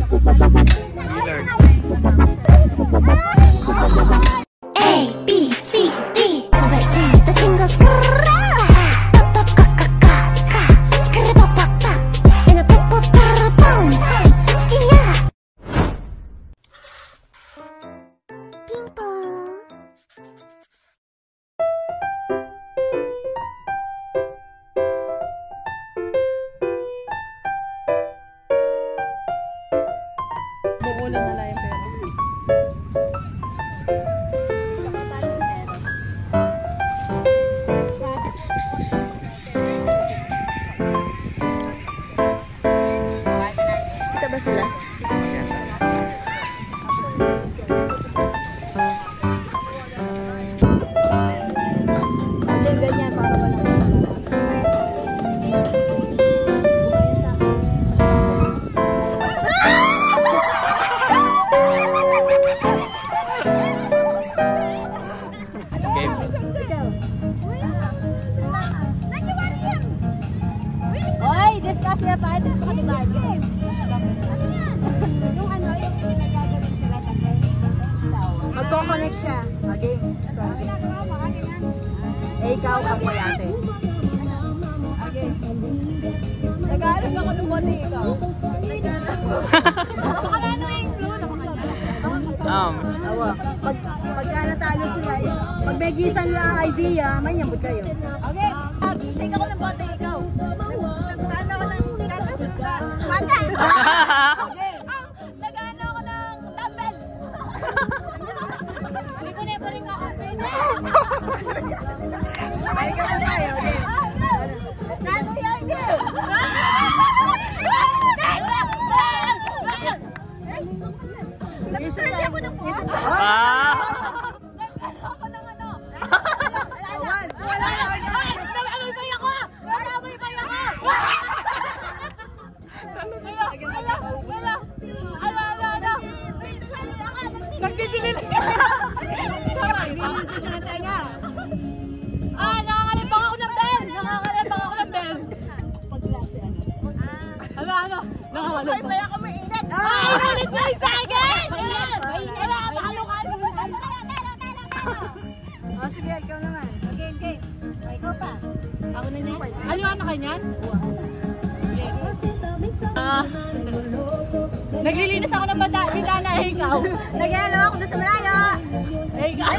Wheelers. A, B, C, D. 고발진 또 친구 스크롤. Bukulan na lang yung pera. Kita ba sila? Ganyan para wala. Kasi pa ito sa kanila. Yung ano, yung nagagawin sila kasi. Magko-connect siya. Again. Ginagawa mo, ganyan. Eh, ikaw ang mayate. Again. Nag-aaral ako ng bote, ikaw. Baka ano yung blue na pagka natalo sila, pag may gisan lang idea, may nyambot kayo. Okay. Shake ako ng bote, ikaw. Nag-ano ako ng dumbbell. Hindi ko na rin ako. Ay, ka mo tayo. Nano yan yun. Nag-surge ako ng buwan. Nag-ano ako ng ano. Wala na. Nag-amay ako. Nag-amay ako. Nagdidilil siya ng tenga. Nakakalipang ako ng bell. Pag-klase ano? Ano? Nakakalipang. Ay, ako mainit. Ay, mainit mo yung sagay! Mainit! Halo-halo. Sige, ikaw naman. Okay. Ikaw pa. Ako na niya. Aliwan na kanyan? Naglilinis ako ng bintana, ikaw. Nag-ano ako doon sa malayo. Ikaw.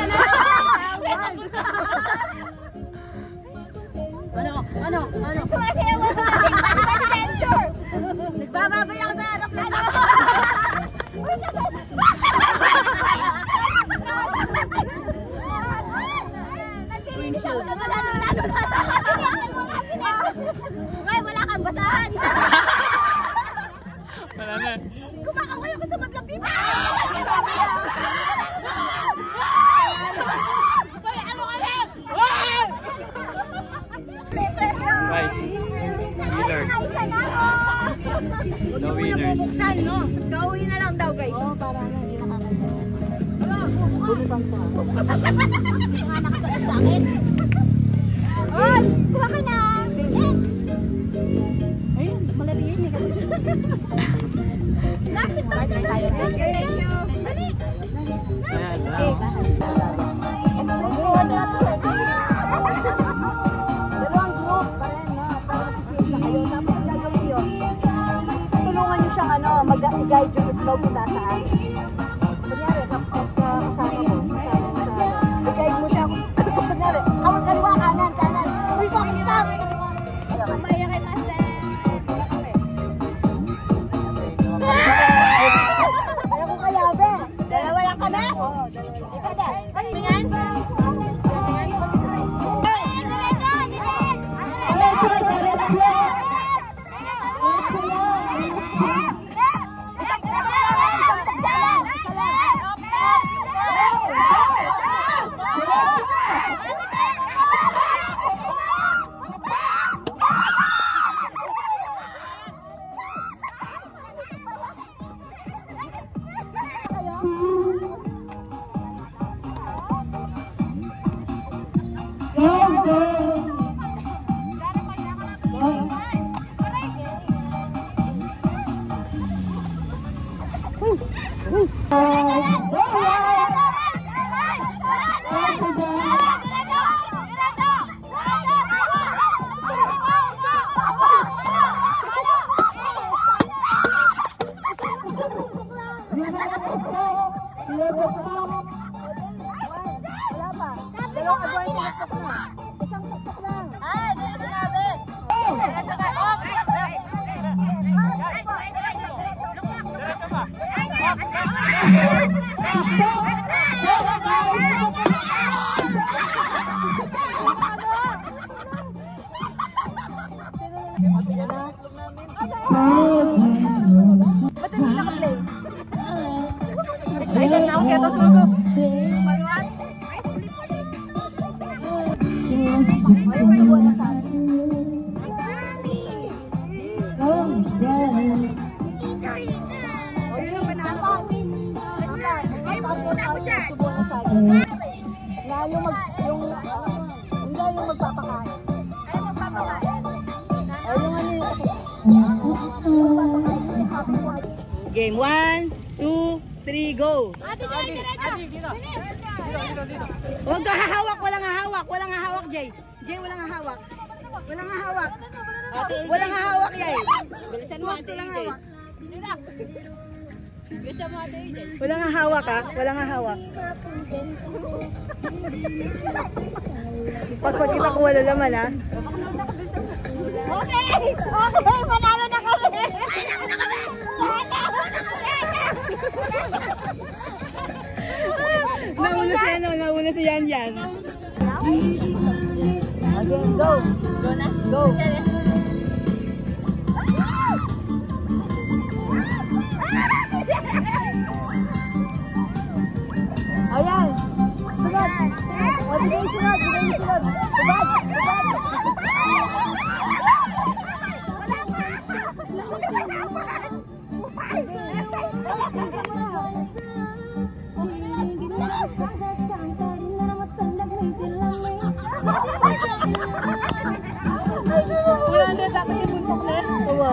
Ano? Sumasayaw ako sa sensor. Nagbababay ako sa aeroplano. Naglilinis ako ng lalo. Ngay, wala kang basahan. Kumakaway ako sa maglapipa! Ano kami? Guys, wheelers. No winners. Buksan, no? Gawin na lang daw, guys. Oo, para na, hindi nakakalimutan. Bulutan pa. Hindi nga nakataas sa akin. Oy! Kuha ka na! Ayun, malaliin. Laksit pa ka tayo. Thank you. Balik! Ayan, Dalawang group pa rin, no? Para si Chase na kayo. Tapos ang gagawin yun, tulungan nyo siyang mag-guide yung vlog kita saan. Kunyari, tapos kasama mo. I-guide mo siya. Kunyari, kaliwa, kanan. Uy, bakit stop? Kumaya kay Master. Ayaw ko kayabe. Dalawa lang kami? Oo, dalawa. Ipwede. Palingan? Isang Ba't hindi naka-play? Excited na ako kaya ito suso. Maluan? Ay, subuan na sa akin. Ayun ang panalo ko. Ay, muna ako dyan. Subuan na sa akin. Na yung hindi yung magpapakain. Ay, magpapakain. Ay, yung ano yung game 1, 2, 3, go! Huwag ka hahawak, walang hahawak, walang hahawak, Jay. Jay, walang hahawak. Walang hahawak. Walang hahawak, Jay. Walang hahawak. Walang hahawak, ha? Walang hahawak. Pag kita ko wala laman, ha? Okay! Okay! Panalo na kami! Panalo na kami! Nauna si Yan Yan. Again, go! Go na? Go! Ayan! Sunod! Sige, sunod! Sige, sunod! Subad! Subad! Wala na, dapat ibuntok na. Oo.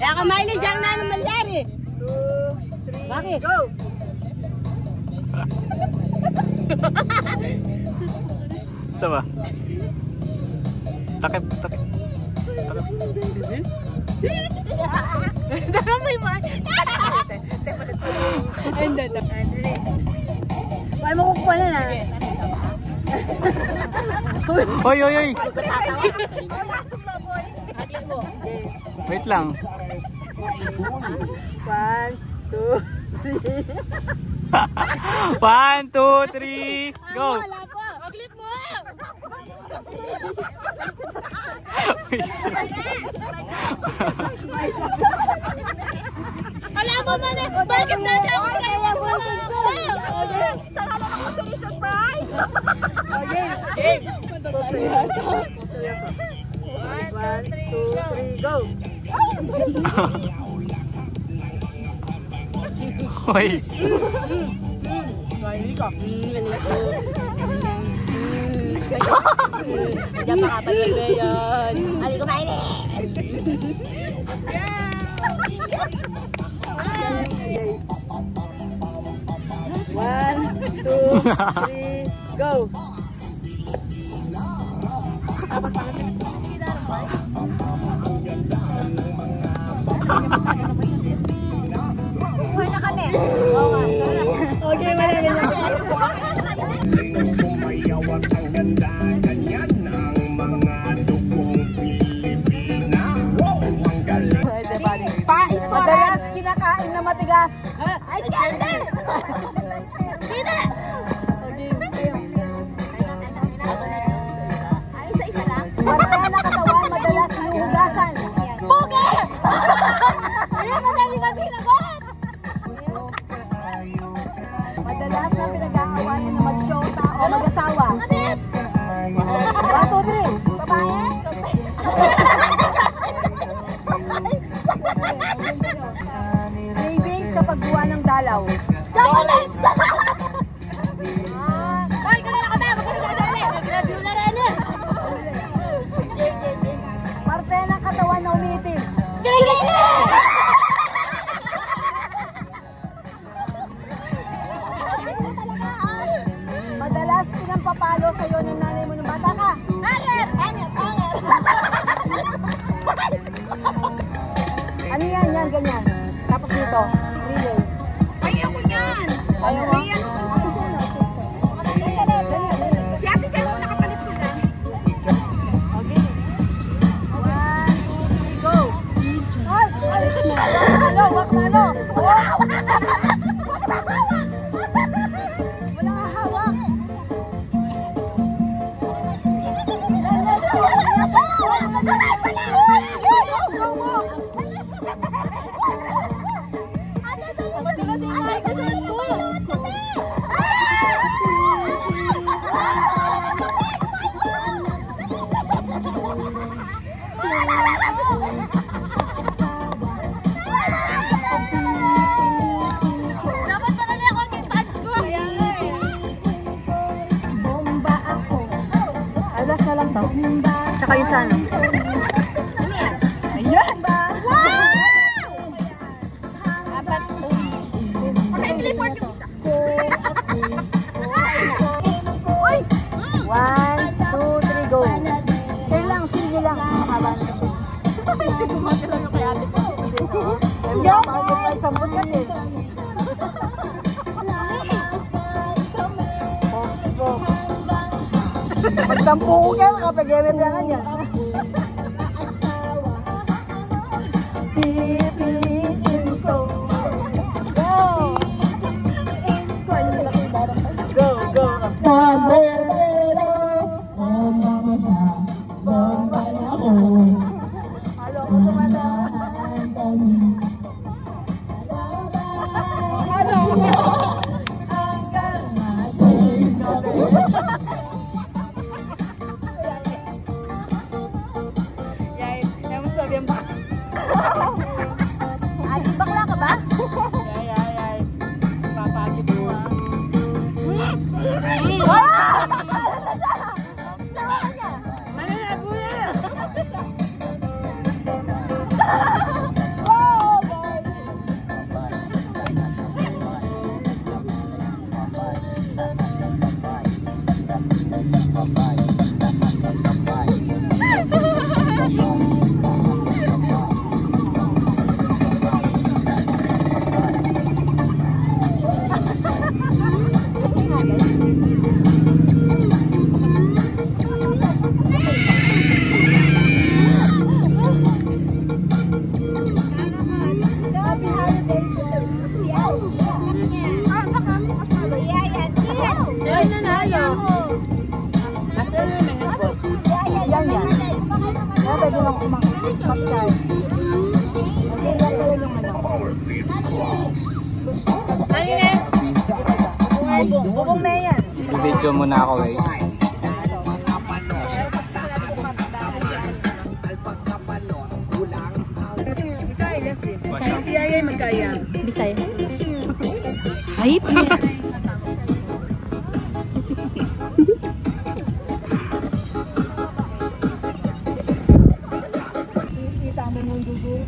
Kaya kamaili dyan na naman nangyari. 2, 3, bakit? Go! Sama. Takip, takip. Dara mo yung mga. Hindi. May makukuha na na. Hoy, hoy, hoy! Wait lang. 1, 2, 3. 1, 2, 3, go! Maglit mo! Alam mo man eh! Bakit natin ako kayo? Saan ka na mag-finish the prize? Okay. Game! 1, 2, 3, go! Hoy! Diyan pa kapag yun. Hindi ko mainit. One, two, three, go! Kuha na kami. Okay, marami na. Sumayawat ang ganda, ganyan ang mga dugong Pilipina. Wow, ang galing. Madalas kinakain na matigas. Ice candy! Dito! Ay, isa-isa lang. Marami na katawan, madalas hinuhugasan. Pugi! Ay, madali ka sinagot! Madalas na pinag-aawayan na mag-shota o mag-asawa. Kapit! 1, 2, 3. Babae? Cravings kapag buwa ng dalaw. Chocolate! Hoy, kanina ka ba? Magkano sa dali? Nag-review na rin eh. Parte ng katawan na umiitim. Kilikili! Madalas pinampapalo sa'yo ng nanay mo ng bata ka. Hanger! Hanger! Hanger! Ano yan? Yan, ganyan. Tapos dito, relay. Ayaw ko yan! Ayaw mo? Si Ate Jan mo nakapalit ko na. Okay. 1, 2, 3, go! Ay! Ano? Wak na ano? Walang hahawak. Dapat madali ako kay Pats ko. Bomba ako. Alas na lang to. Tsaka yung sana. Ano yan? Ayan! Wow! Apat. Paka-clipboard yung isa. Uy! 1, 2, 3, go. Chill lang, chill nyo lang. Mahaba na siya. Hindi ko matila nyo kay ate ko. Yo! Bakit pa isang butat eh. Box, box. Magtampo ko ka, kapag-emep ka yan. Pipiliin ko. Go! Go, go. Halo ako tumala. Ano? Yay, yung sabihan ba? Adi, bakla ka ba? Yay. Papagit mo ah. Pwede lang kumakasay. Okay, yan pala yung ano. Ano yun? Bubong na yan. Video muna ako guys. Ikaw ay Leslie. Hindi ay magkaya. Bisaya. Ay,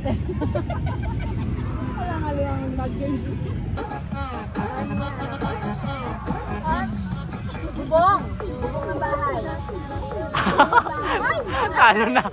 master. Walang aliang mag-game. Bubong. Bubong ng bahay. Ano na?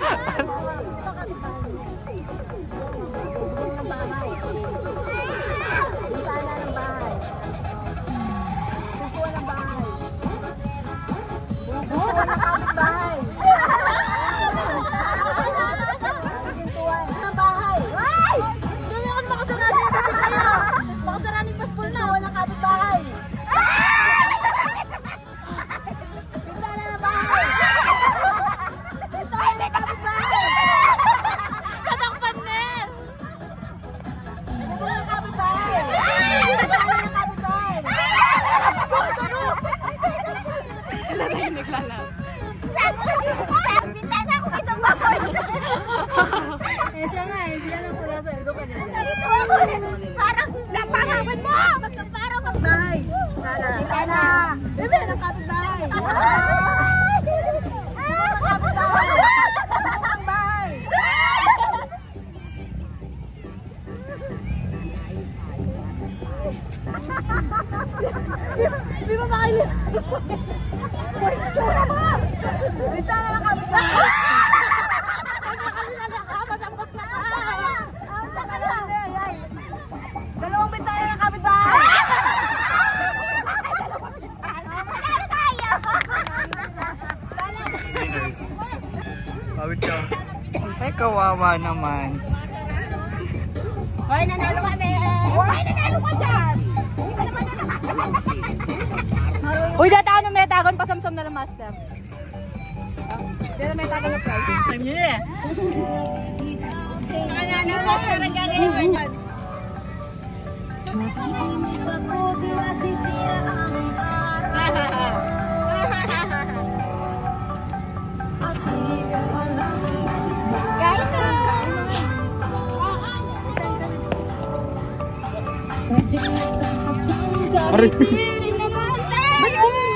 Eh siya nga, hindi alam ko nasa ito ka nila. Parang napangawan mo! Parang Bahay! Kita na! Bebe, ng kapitbahay! Ang kapitbahay! Ang bahay! Di ba makailip? Uy, tsura mo! Kita na ng kapitbahay! Dalawang bintana ng kapitbahay! Awit ka. Ay, kawawa naman. Hoy, nanalo kami! Hoy, nanalo ka dyan! Hindi ka naman Uy, data ano may tagon pasamsam na lang master. Pero may tagon na prize. Time nyo eh. nanalo ka sa nagagawa.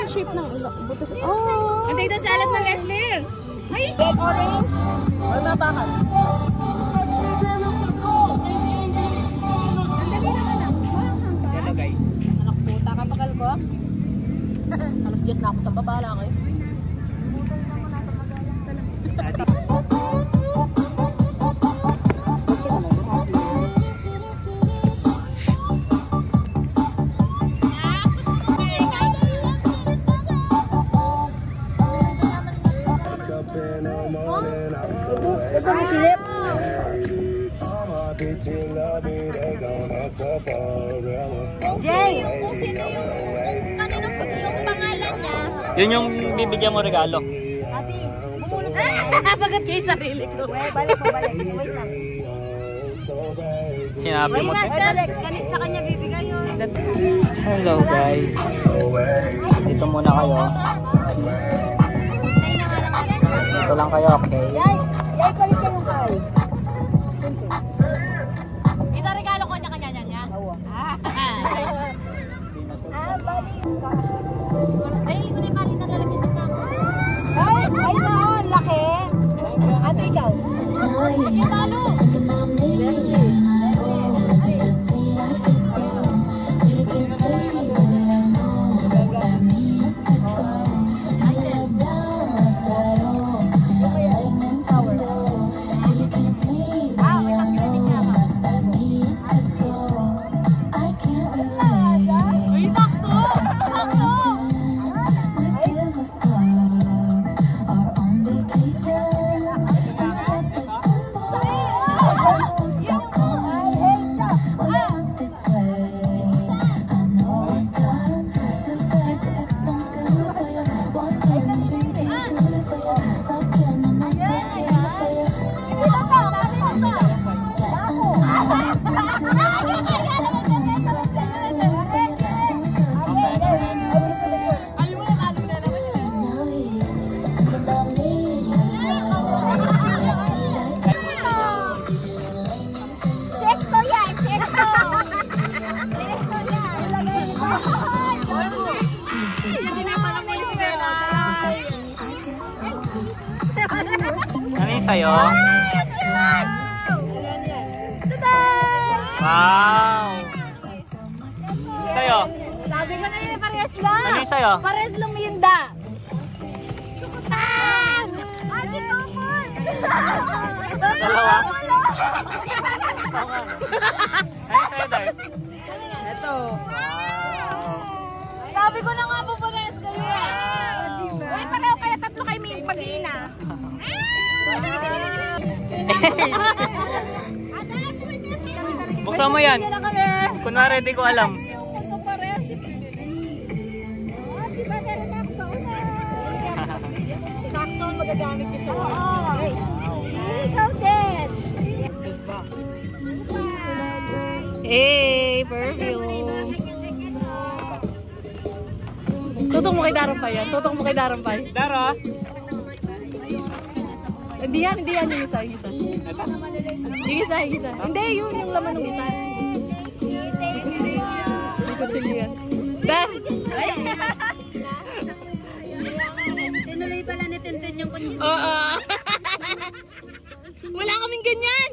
Shape ng ilok. Butas. Oh! Ang tignan sa alat ng Leslie. Ay! Red orange. Or babakan. Hello guys. Anak puta ka pagal ko. Alas 10 na ako sa babala ko eh. Ito may silip. Jay, kung sino yung kaninong yung pangalan niya. Yun yung bibigyan mo regalo. Ate, bumulot ka. Pagat kayo sarili ko. Balik mo, balik. Wait lang. Sinabi mo. Balik. Ganit sa kanya bibigay yun. Hello guys. Dito muna kayo. Dito lang kayo, okay? Yay, balik ka yung kay. Itaregalo ko niya kanya niya. Balik ka. Ay, ito na yung mali na lalagyan ng kama. Ay, noon, laki. Ate, ikaw. Yung talo. Leslie. Ano yung sa'yo? Ayan yan. Wow! Sa'yo? Sabi ko na yun, parehas lang. Ano yung sa'yo? Parehas lang minda. Sukutan! Ate Tomon! Dalawa? Ano sa'yo, Dars? Ito. Sabi ko na nga po parehas kayo. Uy, pareho kaya tatlo kayo may mag-iina. Buksan mo yan. Kunwari, di ko alam. Sakto ang magagamit niyo sa mga. Ikaw din! Hey, perfume. Tutok mo kay Darampay yan. Tutok mo kay Darampay. Dara? Hindi yan. Yung isa. Yung isa. Hindi, yung laman ng isa. Hindi ko chilihan. Dar! Tinuloy pala ni Tintin yung kunyit. Oo. Wala kaming ganyan.